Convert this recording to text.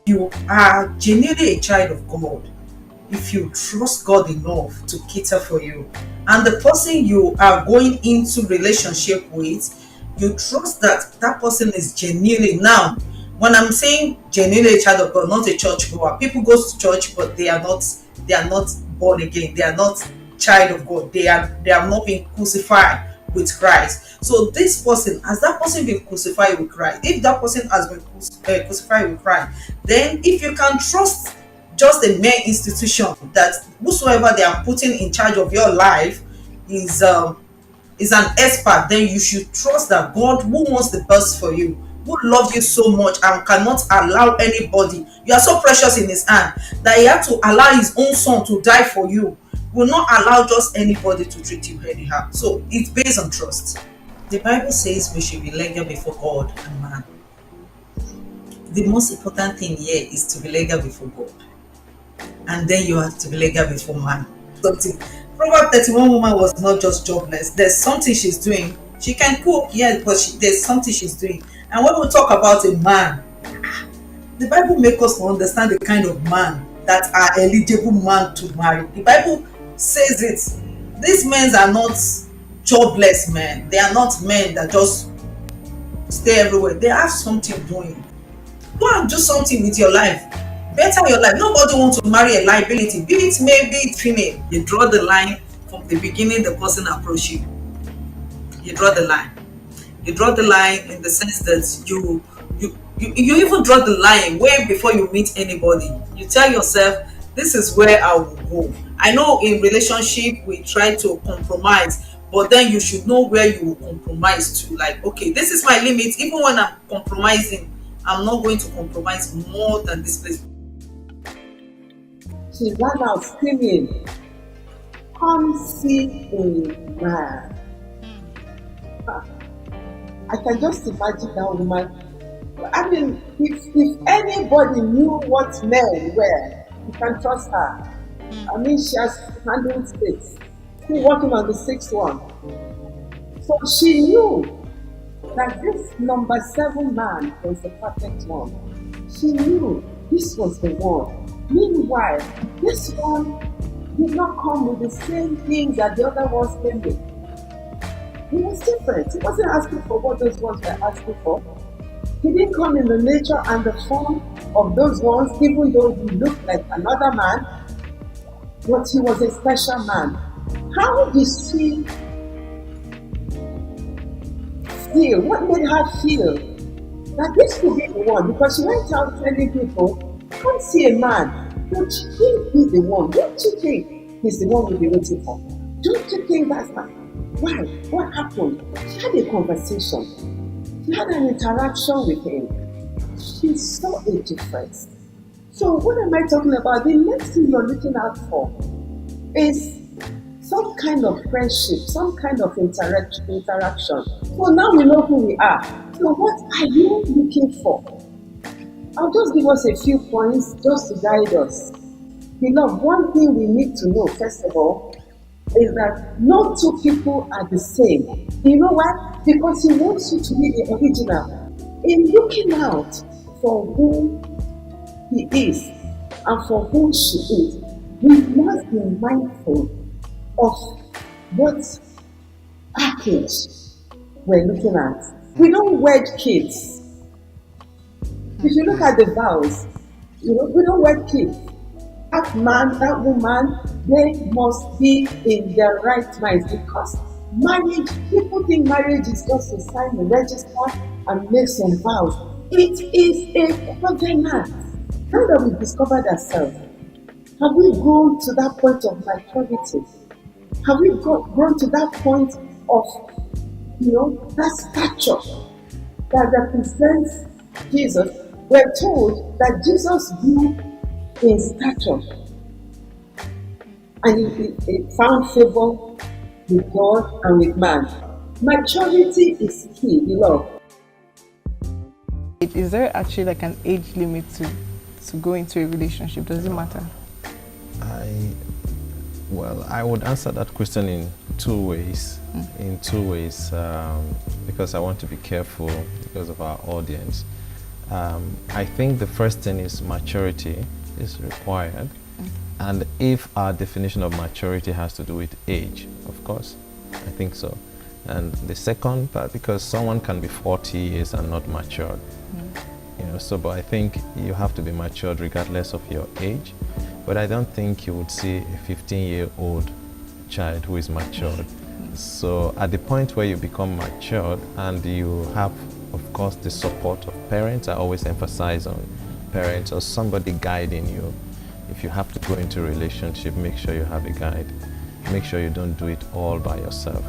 you are genuinely a child of God, if you trust God enough to cater for you, and the person you are going into relationship with, you trust that that person is genuinely, now when I'm saying genuinely a child of God, not a church goer. People go to church but they are not born again, they are not child of God, they have not been crucified with Christ. So this person, has that person been crucified with Christ? If that person has been crucified with Christ, then if you can trust just a mere institution, that whosoever they are putting in charge of your life is an expert, then you should trust that God, who wants the best for you, who loves you so much and cannot allow anybody, you are so precious in his hand that he had to allow his own son to die for you, will not allow just anybody to treat you anyhow. So it's based on trust. The Bible says we should be legal before God and man. The most important thing here is to be legal before God, and then you have to be legal before man. Something. Proverb 31 woman was not just jobless. There's something she's doing. She can cook, yes, but there's something she's doing. And when we talk about a man, the Bible makes us understand the kind of man that are eligible man to marry. The Bible says it. These men are not jobless men. They are not men that just stay everywhere. They have something doing. Go and do something with your life. Better your life. Nobody wants to marry a liability, be it male, be it female. You draw the line from the beginning the person approach you. You draw the line. You draw the line in the sense that you even draw the line way before you meet anybody. You tell yourself, this is where I will go. I know in relationship we try to compromise, but then you should know where you will compromise to. Like, okay, this is my limit. Even when I'm compromising, I'm not going to compromise more than this place. She ran out screaming, "Come see a man." I can just imagine that woman. I mean, if anybody knew what men were, you can trust her. I mean, she has handled states. Still working on the sixth one. So she knew that this number 7 man was the perfect one. She knew this was the one. Meanwhile, this one did not come with the same things that the other ones came with. He was different. He wasn't asking for what those ones were asking for. He didn't come in the nature and the form of those ones, even though he looked like another man, but he was a special man. How did she feel? What made her feel that this could be the one? Because she went out telling people, "Come see a man. Don't you think he's the one? Don't you think he's the one we'll be waiting for? Don't you think that's not?" Why? What happened? She had a conversation. She had an interaction with him. She saw a difference. So what am I talking about? The next thing you're looking out for is some kind of friendship, some kind of interaction. So now we know who we are. So what are you looking for? I'll just give us a few points just to guide us. Beloved, one thing we need to know, first of all, is that no two people are the same. You know why? Because he wants you to be the original. In looking out for who he is and for who she is, we must be mindful of what package we're looking at. We don't wed kids. If you look at the vows, we don't wed kids. That man, that woman, they must be in their right minds, because marriage, people think marriage is just to sign the register and make some vows. It is a covenant. Now that we've discovered ourselves, have we grown to that point of maturity? Have we grown to that point of, that stature that represents Jesus? We're told that Jesus grew in stature, and he found favor with God and with man. Maturity is key, beloved. Is there actually like an age limit to go into a relationship? Does it matter? I would answer that question in two ways. Because I want to be careful because of our audience. I think the first thing is maturity is required. And if our definition of maturity has to do with age, of course, I think so. And the second part, because someone can be 40 years and not matured, so, but I think you have to be matured regardless of your age. But I don't think you would see a 15-year-old child who is matured. So at the point where you become matured and you have, of course, the support of parents, I always emphasize on parents or somebody guiding you. If you have to go into a relationship, make sure you have a guide. Make sure you don't do it all by yourself.